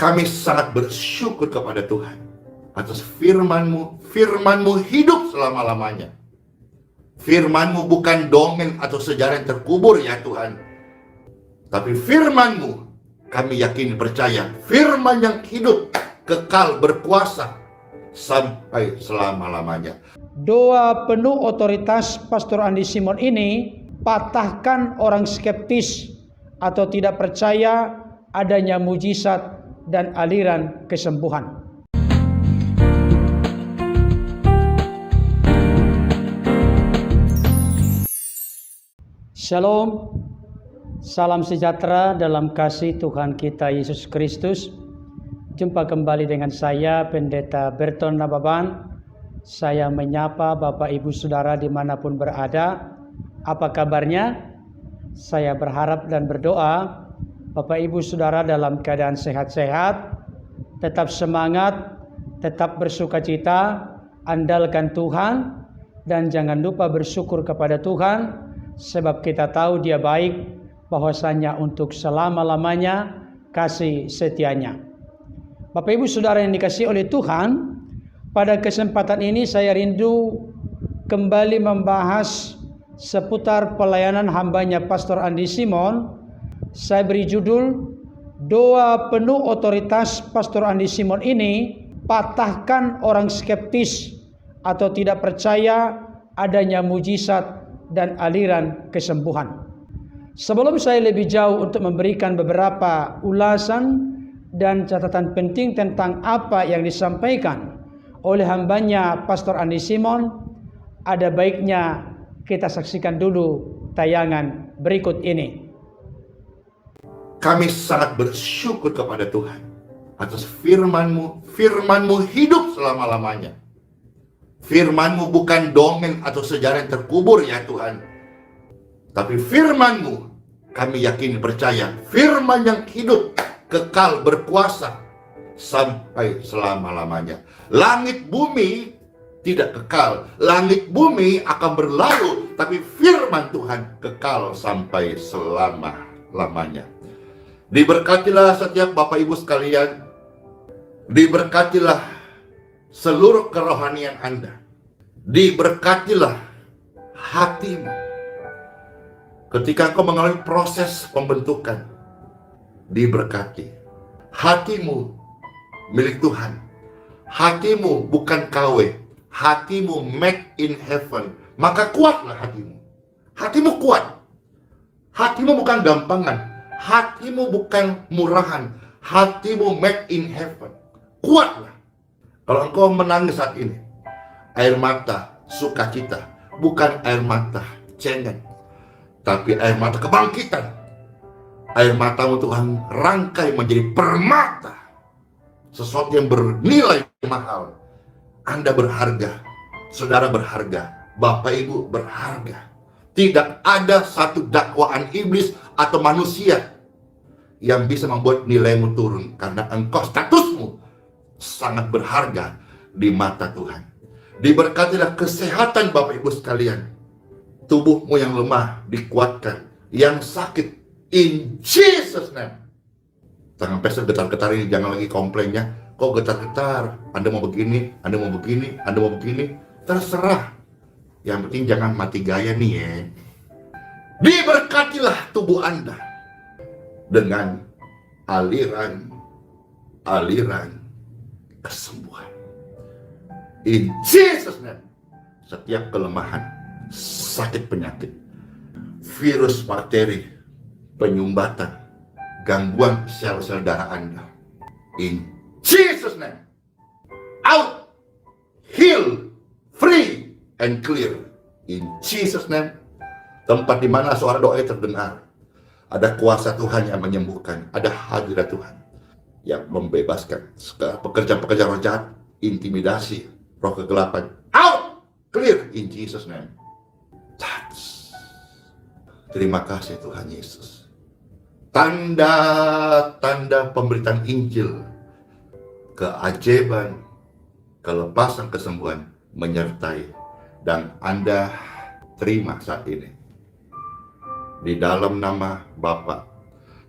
Kami sangat bersyukur kepada Tuhan atas firman-Mu. Firman-Mu hidup selama-lamanya. Firman-Mu bukan dongeng atau sejarah yang terkubur ya Tuhan. Tapi firman-Mu kami yakin percaya. Firman yang hidup, kekal, berkuasa sampai selama-lamanya. Doa penuh otoritas Pastor Andi Simon ini patahkan orang skeptis atau tidak percaya adanya mujizat dan aliran kesembuhan. Shalom, salam sejahtera dalam kasih Tuhan kita Yesus Kristus. Jumpa kembali dengan saya, Pendeta Berton Nababan. Saya menyapa Bapak Ibu Saudara dimanapun berada. Apa kabarnya? Saya berharap dan berdoa Bapak Ibu Saudara dalam keadaan sehat-sehat, tetap semangat, tetap bersukacita, andalkan Tuhan, dan jangan lupa bersyukur kepada Tuhan, sebab kita tahu Dia baik, bahwasanya untuk selama-lamanya kasih setianya. Bapak Ibu Saudara yang dikasihi oleh Tuhan, pada kesempatan ini saya rindu kembali membahas seputar pelayanan hambanya Pastor Andi Simon. Saya beri judul, doa penuh otoritas Pastor Andi Simon ini patahkan orang skeptis atau tidak percaya adanya mujizat dan aliran kesembuhan. Sebelum saya lebih jauh untuk memberikan beberapa ulasan dan catatan penting tentang apa yang disampaikan oleh hambanya Pastor Andi Simon, ada baiknya kita saksikan dulu tayangan berikut ini. Kami sangat bersyukur kepada Tuhan atas firman-Mu. Firman-Mu hidup selama-lamanya. Firman-Mu bukan dongeng atau sejarah yang terkubur ya Tuhan. Tapi firman-Mu kami yakin percaya. Firman yang hidup, kekal, berkuasa sampai selama-lamanya. Langit bumi tidak kekal. Langit bumi akan berlalu. Tapi firman Tuhan kekal sampai selama-lamanya. Diberkatilah setiap Bapak Ibu sekalian. Diberkatilah seluruh kerohanian Anda. Diberkatilah hatimu. Ketika engkau mengalami proses pembentukan, diberkati. Hatimu milik Tuhan. Hatimu bukan KW. Hatimu made in heaven. Maka kuatlah hatimu. Hatimu kuat. Hatimu bukan gampangan. Hatimu bukan murahan. Hatimu made in heaven. Kuatlah. Kalau engkau menangis saat ini, air mata sukacita, bukan air mata cengeng, tapi air mata kebangkitan. Air matamu Tuhan rangkai menjadi permata, sesuatu yang bernilai mahal. Anda berharga, saudara berharga, Bapak Ibu berharga. Tidak ada satu dakwaan iblis atau manusia yang bisa membuat nilaimu turun, karena engkau, statusmu sangat berharga di mata Tuhan. Diberkatilah kesehatan Bapak Ibu sekalian. Tubuhmu yang lemah dikuatkan, yang sakit in Jesus name. Jangan pesel getar-getar ini, jangan lagi komplainnya. Kok getar-getar? Anda mau begini, Anda mau begini, Anda mau begini. Terserah. Yang penting jangan mati gaya nih ya. Diberkatilah tubuh Anda dengan aliran kesembuhan. In Jesus name. Setiap kelemahan, sakit penyakit, virus, bakteri, penyumbatan, gangguan sel-sel darah Anda, in Jesus name, out, heal, free, and clear. In Jesus name. Tempat di mana suara doa terdengar, ada kuasa Tuhan yang menyembuhkan, ada hadirat Tuhan yang membebaskan segala pekerjaan-pekerjaan roh jahat, intimidasi, roh kegelapan, out, clear, in Jesus name. Touch. Terima kasih Tuhan Yesus. Tanda-tanda pemberitaan Injil, keajaiban, kelepasan, kesembuhan menyertai, dan Anda terima saat ini. Di dalam nama Bapa,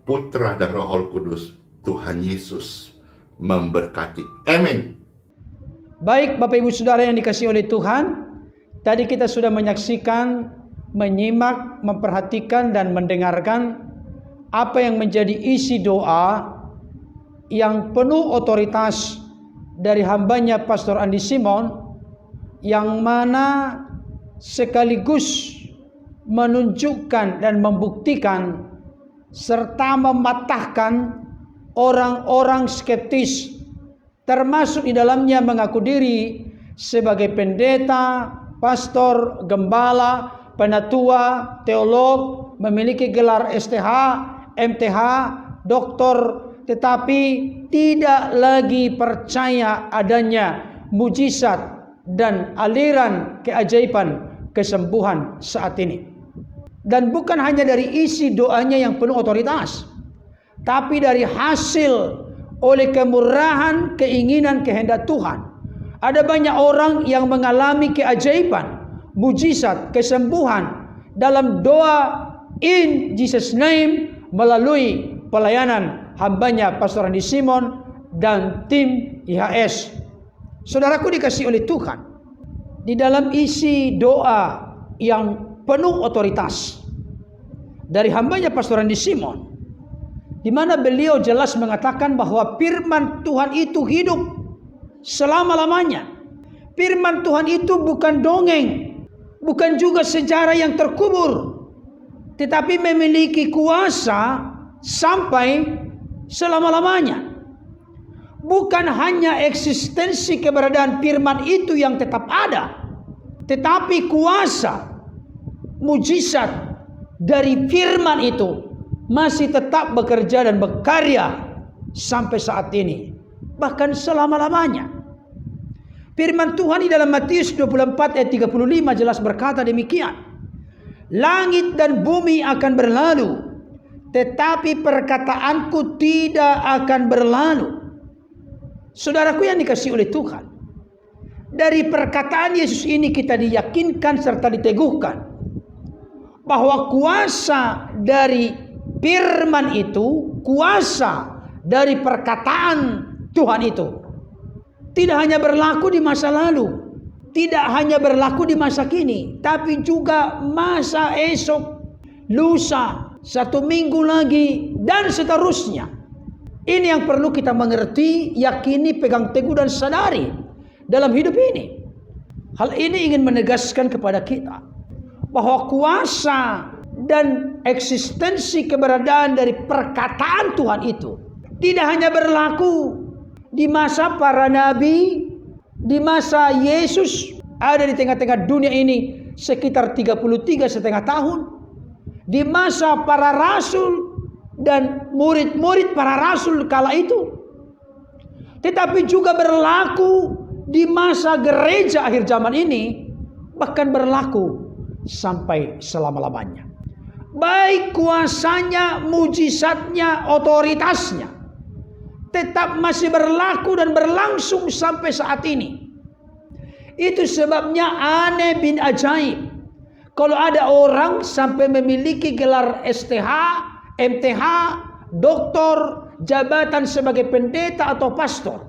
Putra, dan Roh Kudus, Tuhan Yesus memberkati. Amin. Baik Bapak Ibu Saudara yang dikasihi oleh Tuhan, tadi kita sudah menyaksikan, menyimak, memperhatikan dan mendengarkan apa yang menjadi isi doa yang penuh otoritas dari hambanya Pastor Andi Simon, yang mana sekaligus menunjukkan dan membuktikan serta mematahkan orang-orang skeptis, termasuk di dalamnya mengaku diri sebagai pendeta, pastor, gembala, penatua, teolog, memiliki gelar STH, MTH, doktor, tetapi tidak lagi percaya adanya mujizat dan aliran keajaiban kesembuhan saat ini. Dan bukan hanya dari isi doanya yang penuh otoritas, tapi dari hasil oleh kemurahan, keinginan, kehendak Tuhan. Ada banyak orang yang mengalami keajaiban, mujizat, kesembuhan dalam doa in Jesus name melalui pelayanan hambanya Pastor Andi Simon dan tim IHS. Saudaraku dikasihi oleh Tuhan, di dalam isi doa yang penuh otoritas dari hambanya Pastor Andi Simon, di mana beliau jelas mengatakan bahwa firman Tuhan itu hidup selama-lamanya. Firman Tuhan itu bukan dongeng, bukan juga sejarah yang terkubur, tetapi memiliki kuasa sampai selama-lamanya. Bukan hanya eksistensi keberadaan firman itu yang tetap ada, tetapi kuasa, mujizat dari firman itu masih tetap bekerja dan berkarya sampai saat ini, bahkan selama-lamanya. Firman Tuhan di dalam Matius 24 ayat 35 jelas berkata demikian, langit dan bumi akan berlalu, tetapi perkataanku tidak akan berlalu. Saudaraku yang dikasihi oleh Tuhan, dari perkataan Yesus ini kita diyakinkan serta diteguhkan bahwa kuasa dari firman itu, kuasa dari perkataan Tuhan itu tidak hanya berlaku di masa lalu, tidak hanya berlaku di masa kini, tapi juga masa esok, lusa, 1 minggu lagi, dan seterusnya. Ini yang perlu kita mengerti, yakini, pegang teguh dan sadari dalam hidup ini. Hal ini ingin menegaskan kepada kita bahwa kuasa dan eksistensi keberadaan dari perkataan Tuhan itu tidak hanya berlaku di masa para nabi, di masa Yesus ada di tengah-tengah dunia ini sekitar 33,5 tahun, di masa para rasul dan murid-murid para rasul kala itu, tetapi juga berlaku di masa gereja akhir zaman ini, bahkan berlaku sampai selama-lamanya. Baik kuasanya, mujizatnya, otoritasnya tetap masih berlaku dan berlangsung sampai saat ini. Itu sebabnya aneh bin ajaib kalau ada orang sampai memiliki gelar STH, MTH, doktor, jabatan sebagai pendeta atau pastor.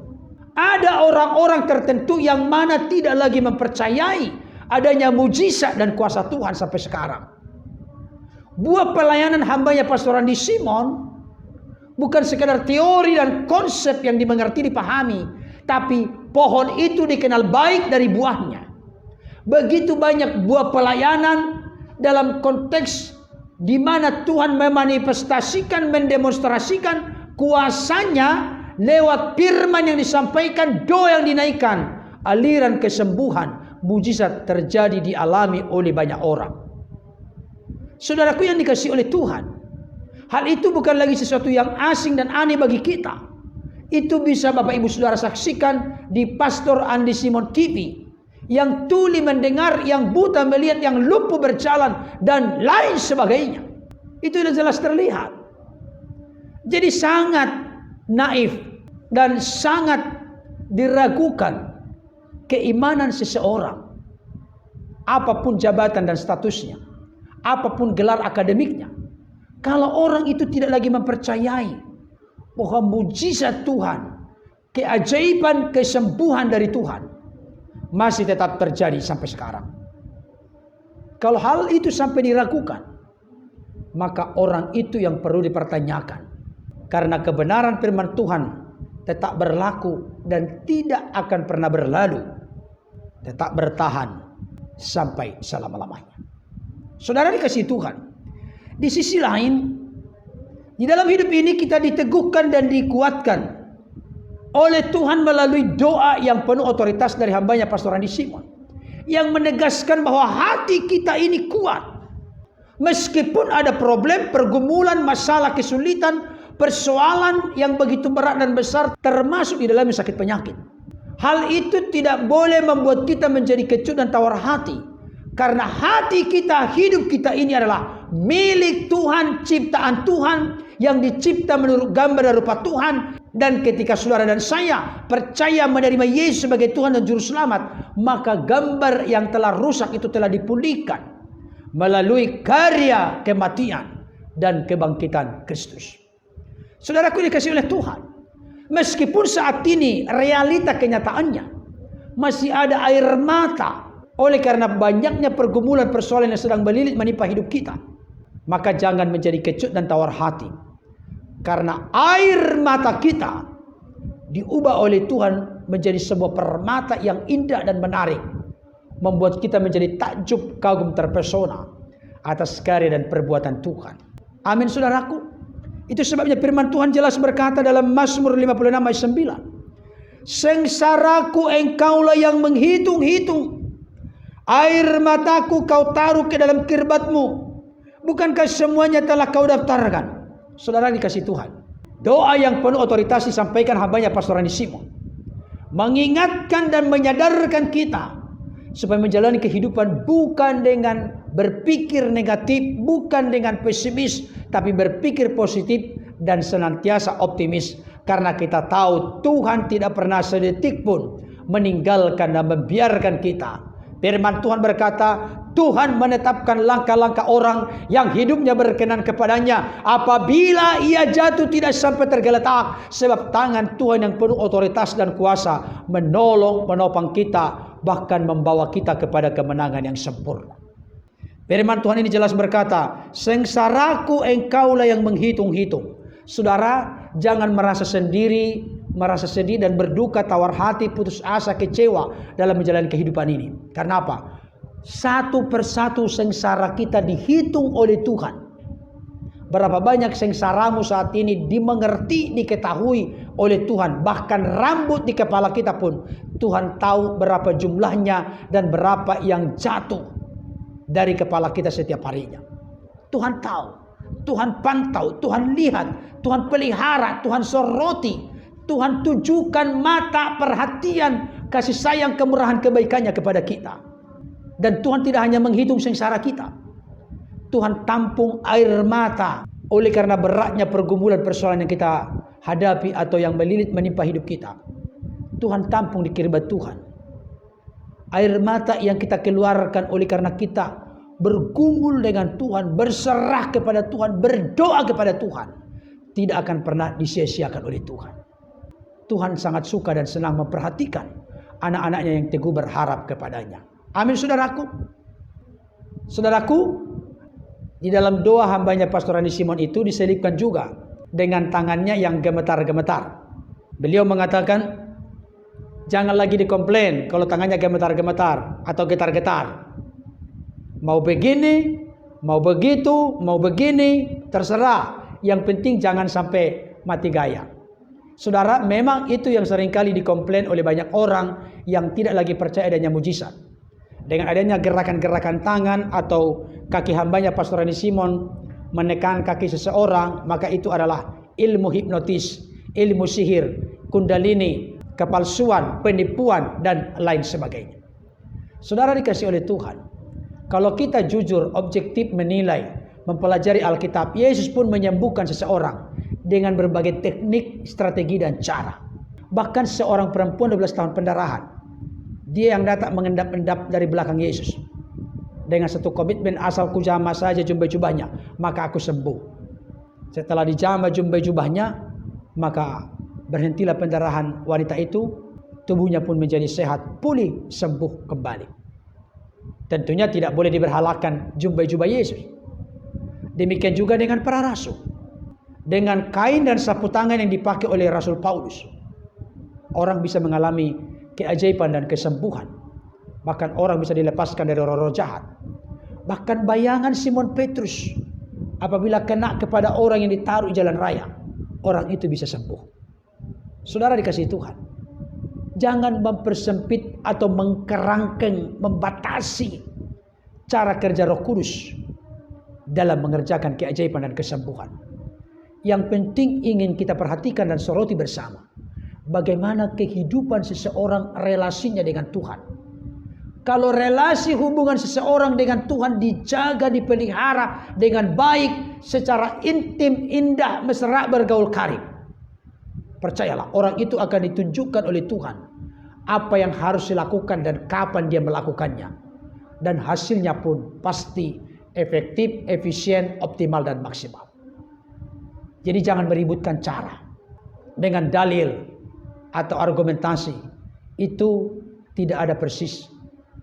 Ada orang-orang tertentu yang mana tidak lagi mempercayai adanya mujizat dan kuasa Tuhan sampai sekarang. Buah pelayanan hambanya Pastor Andi Simon bukan sekadar teori dan konsep yang dimengerti, dipahami, tapi pohon itu dikenal baik dari buahnya. Begitu banyak buah pelayanan dalam konteks di mana Tuhan memanifestasikan, mendemonstrasikan kuasanya lewat firman yang disampaikan, doa yang dinaikkan, aliran kesembuhan, mujizat terjadi, dialami oleh banyak orang. Saudaraku yang dikasihi oleh Tuhan, hal itu bukan lagi sesuatu yang asing dan aneh bagi kita. Itu bisa Bapak Ibu Saudara saksikan di Pastor Andi Simon TV, yang tuli mendengar, yang buta melihat, yang lumpuh berjalan, dan lain sebagainya. Itu sudah jelas terlihat. Jadi sangat naif dan sangat diragukan keimanan seseorang, apapun jabatan dan statusnya, apapun gelar akademiknya, kalau orang itu tidak lagi mempercayai bahwa mujizat Tuhan, keajaiban kesembuhan dari Tuhan masih tetap terjadi sampai sekarang. Kalau hal itu sampai diragukan, maka orang itu yang perlu dipertanyakan. Karena kebenaran firman Tuhan tetap berlaku dan tidak akan pernah berlalu. Tetap bertahan sampai selama-lamanya. Saudara dikasihi Tuhan, di sisi lain, di dalam hidup ini kita diteguhkan dan dikuatkan oleh Tuhan melalui doa yang penuh otoritas dari hambanya Pastor Andi Simon, yang menegaskan bahwa hati kita ini kuat. Meskipun ada problem, pergumulan, masalah, kesulitan, persoalan yang begitu berat dan besar, termasuk di dalamnya sakit penyakit. Hal itu tidak boleh membuat kita menjadi kecut dan tawar hati. Karena hati kita, hidup kita ini adalah milik Tuhan, ciptaan Tuhan, yang dicipta menurut gambar dan rupa Tuhan. Dan ketika saudara dan saya percaya menerima Yesus sebagai Tuhan dan Juru Selamat, maka gambar yang telah rusak itu telah dipulihkan melalui karya kematian dan kebangkitan Kristus. Saudaraku dikasihi oleh Tuhan, meskipun saat ini realita kenyataannya masih ada air mata oleh karena banyaknya pergumulan persoalan yang sedang melilit menimpa hidup kita, maka jangan menjadi kecut dan tawar hati. Karena air mata kita diubah oleh Tuhan menjadi sebuah permata yang indah dan menarik, membuat kita menjadi takjub, kagum, terpesona atas karya dan perbuatan Tuhan. Amin saudaraku. Itu sebabnya firman Tuhan jelas berkata dalam Mazmur 56 ayat 9. Sengsaraku engkaulah yang menghitung-hitung, air mataku kau taruh ke dalam kirbatmu. Bukankah semuanya telah kau daftarkan? Saudara dikasih Tuhan, doa yang penuh otoritas disampaikan hambanya Pastor Andi Simon, mengingatkan dan menyadarkan kita supaya menjalani kehidupan bukan dengan berpikir negatif, bukan dengan pesimis, tapi berpikir positif dan senantiasa optimis. Karena kita tahu Tuhan tidak pernah sedetik pun meninggalkan dan membiarkan kita. Firman Tuhan berkata, Tuhan menetapkan langkah-langkah orang yang hidupnya berkenan kepadanya. Apabila ia jatuh tidak sampai tergeletak, sebab tangan Tuhan yang penuh otoritas dan kuasa menolong, menopang kita, bahkan membawa kita kepada kemenangan yang sempurna. Firman Tuhan ini jelas berkata, sengsaraku engkaulah yang menghitung-hitung. Saudara, jangan merasa sendiri, merasa sedih dan berduka, tawar hati, putus asa, kecewa dalam menjalani kehidupan ini. Karena apa? Satu persatu sengsara kita dihitung oleh Tuhan. Berapa banyak sengsaramu saat ini dimengerti, diketahui oleh Tuhan. Bahkan rambut di kepala kita pun Tuhan tahu berapa jumlahnya dan berapa yang jatuh dari kepala kita setiap harinya. Tuhan tahu, Tuhan pantau, Tuhan lihat, Tuhan pelihara, Tuhan soroti, Tuhan tujukan mata perhatian, kasih sayang, kemurahan, kebaikannya kepada kita. Dan Tuhan tidak hanya menghitung sengsara kita, Tuhan tampung air mata oleh karena beratnya pergumulan persoalan yang kita hadapi atau yang melilit menimpa hidup kita. Tuhan tampung di kirbat Tuhan. Air mata yang kita keluarkan oleh karena kita bergumul dengan Tuhan, berserah kepada Tuhan, berdoa kepada Tuhan, tidak akan pernah disia-siakan oleh Tuhan. Tuhan sangat suka dan senang memperhatikan anak-anaknya yang teguh berharap kepadanya. Amin saudaraku. Saudaraku, di dalam doa hambanya Pastor Andi Simon itu diselipkan juga dengan tangannya yang gemetar-gemetar. Beliau mengatakan, jangan lagi dikomplain kalau tangannya gemetar-gemetar atau getar-getar. Mau begini, mau begitu, mau begini, terserah. Yang penting jangan sampai mati gaya. Saudara, memang itu yang seringkali dikomplain oleh banyak orang yang tidak lagi percaya adanya mujizat. Dengan adanya gerakan-gerakan tangan atau kaki hambanya Pastor Andi Simon menekan kaki seseorang, maka itu adalah ilmu hipnotis, ilmu sihir, kundalini, kepalsuan, penipuan, dan lain sebagainya. Saudara dikasih oleh Tuhan, kalau kita jujur, objektif menilai, mempelajari Alkitab, Yesus pun menyembuhkan seseorang dengan berbagai teknik, strategi, dan cara. Bahkan seorang perempuan 12 tahun pendarahan, dia yang datang mengendap-endap dari belakang Yesus dengan satu komitmen, asal ku jamah saja jubah-jubahnya, maka aku sembuh. Setelah dijamah jubah-jubahnya, maka berhentilah pendarahan wanita itu, tubuhnya pun menjadi sehat, pulih, sembuh kembali. Tentunya tidak boleh diberhalakan jubah-jubah Yesus. Demikian juga dengan para rasul. Dengan kain dan sapu tangan yang dipakai oleh Rasul Paulus, orang bisa mengalami keajaiban dan kesembuhan. Bahkan orang bisa dilepaskan dari roh-roh jahat. Bahkan bayangan Simon Petrus, apabila kena kepada orang yang ditaruh di jalan raya, orang itu bisa sembuh. Saudara dikasihi Tuhan, jangan mempersempit atau mengkerangkeng, membatasi cara kerja Roh Kudus dalam mengerjakan keajaiban dan kesembuhan. Yang penting ingin kita perhatikan dan soroti bersama, bagaimana kehidupan seseorang relasinya dengan Tuhan. Kalau relasi hubungan seseorang dengan Tuhan dijaga, dipelihara dengan baik, secara intim, indah, mesra, bergaul karib, percayalah orang itu akan ditunjukkan oleh Tuhan apa yang harus dilakukan dan kapan dia melakukannya. Dan hasilnya pun pasti efektif, efisien, optimal, dan maksimal. Jadi jangan meributkan cara dengan dalil atau argumentasi. Itu tidak ada persis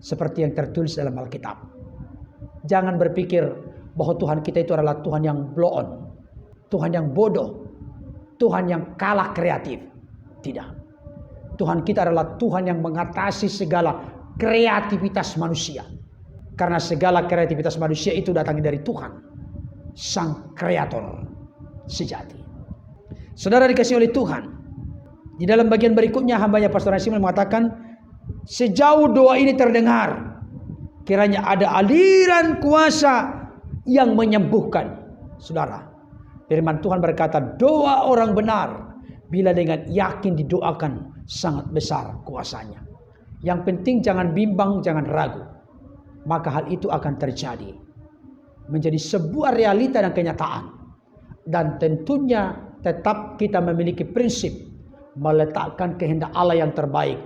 seperti yang tertulis dalam Alkitab. Jangan berpikir bahwa Tuhan kita itu adalah Tuhan yang blow on, Tuhan yang bodoh, Tuhan yang kalah kreatif. Tidak. Tuhan kita adalah Tuhan yang mengatasi segala kreativitas manusia. Karena segala kreativitas manusia itu datangnya dari Tuhan, Sang Kreator sejati. Saudara dikasihi oleh Tuhan, di dalam bagian berikutnya hambanya Pastor Simon mengatakan, sejauh doa ini terdengar, kiranya ada aliran kuasa yang menyembuhkan. Saudara, firman Tuhan berkata, doa orang benar bila dengan yakin didoakan sangat besar kuasanya. Yang penting jangan bimbang, jangan ragu. Maka hal itu akan terjadi, menjadi sebuah realita dan kenyataan. Dan tentunya tetap kita memiliki prinsip meletakkan kehendak Allah yang terbaik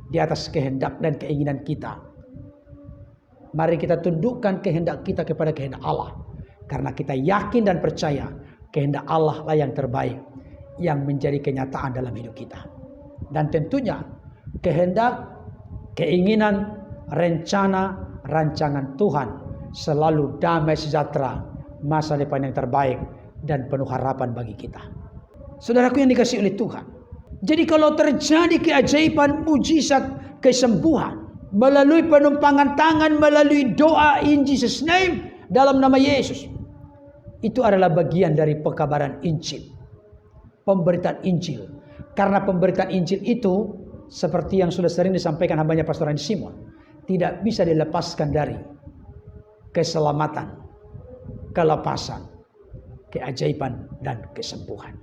di atas kehendak dan keinginan kita. Mari kita tundukkan kehendak kita kepada kehendak Allah, karena kita yakin dan percaya kehendak Allah lah yang terbaik, yang menjadi kenyataan dalam hidup kita. Dan tentunya kehendak, keinginan, rencana, rancangan Tuhan selalu damai sejahtera, masa depan yang terbaik, dan penuh harapan bagi kita. Saudaraku yang dikasihi oleh Tuhan, jadi kalau terjadi keajaiban, mujizat, kesembuhan melalui penumpangan tangan, melalui doa in Jesus name, dalam nama Yesus, itu adalah bagian dari pekabaran Injil, pemberitaan Injil. Karena pemberitaan Injil itu seperti yang sudah sering disampaikan hambanya Pastor Simon, tidak bisa dilepaskan dari keselamatan, kelepasan, keajaiban, dan kesembuhan.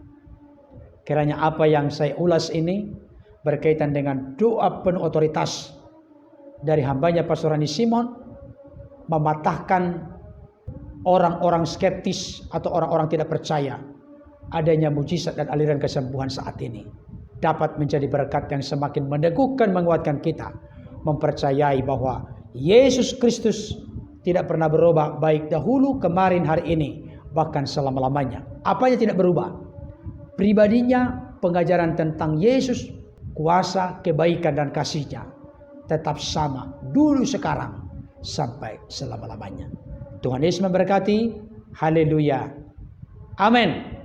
Kiranya apa yang saya ulas ini berkaitan dengan doa penuh otoritas dari hambanya Pastor Simon, mematahkan orang-orang skeptis atau orang-orang tidak percaya adanya mujizat dan aliran kesembuhan saat ini, dapat menjadi berkat yang semakin meneguhkan, menguatkan kita mempercayai bahwa Yesus Kristus tidak pernah berubah, baik dahulu, kemarin, hari ini, bahkan selama-lamanya. Apanya tidak berubah? Pribadinya, pengajaran tentang Yesus, kuasa, kebaikan, dan kasih-Nya tetap sama dulu, sekarang, sampai selama-lamanya. Tuhan Yesus memberkati. Haleluya. Amin.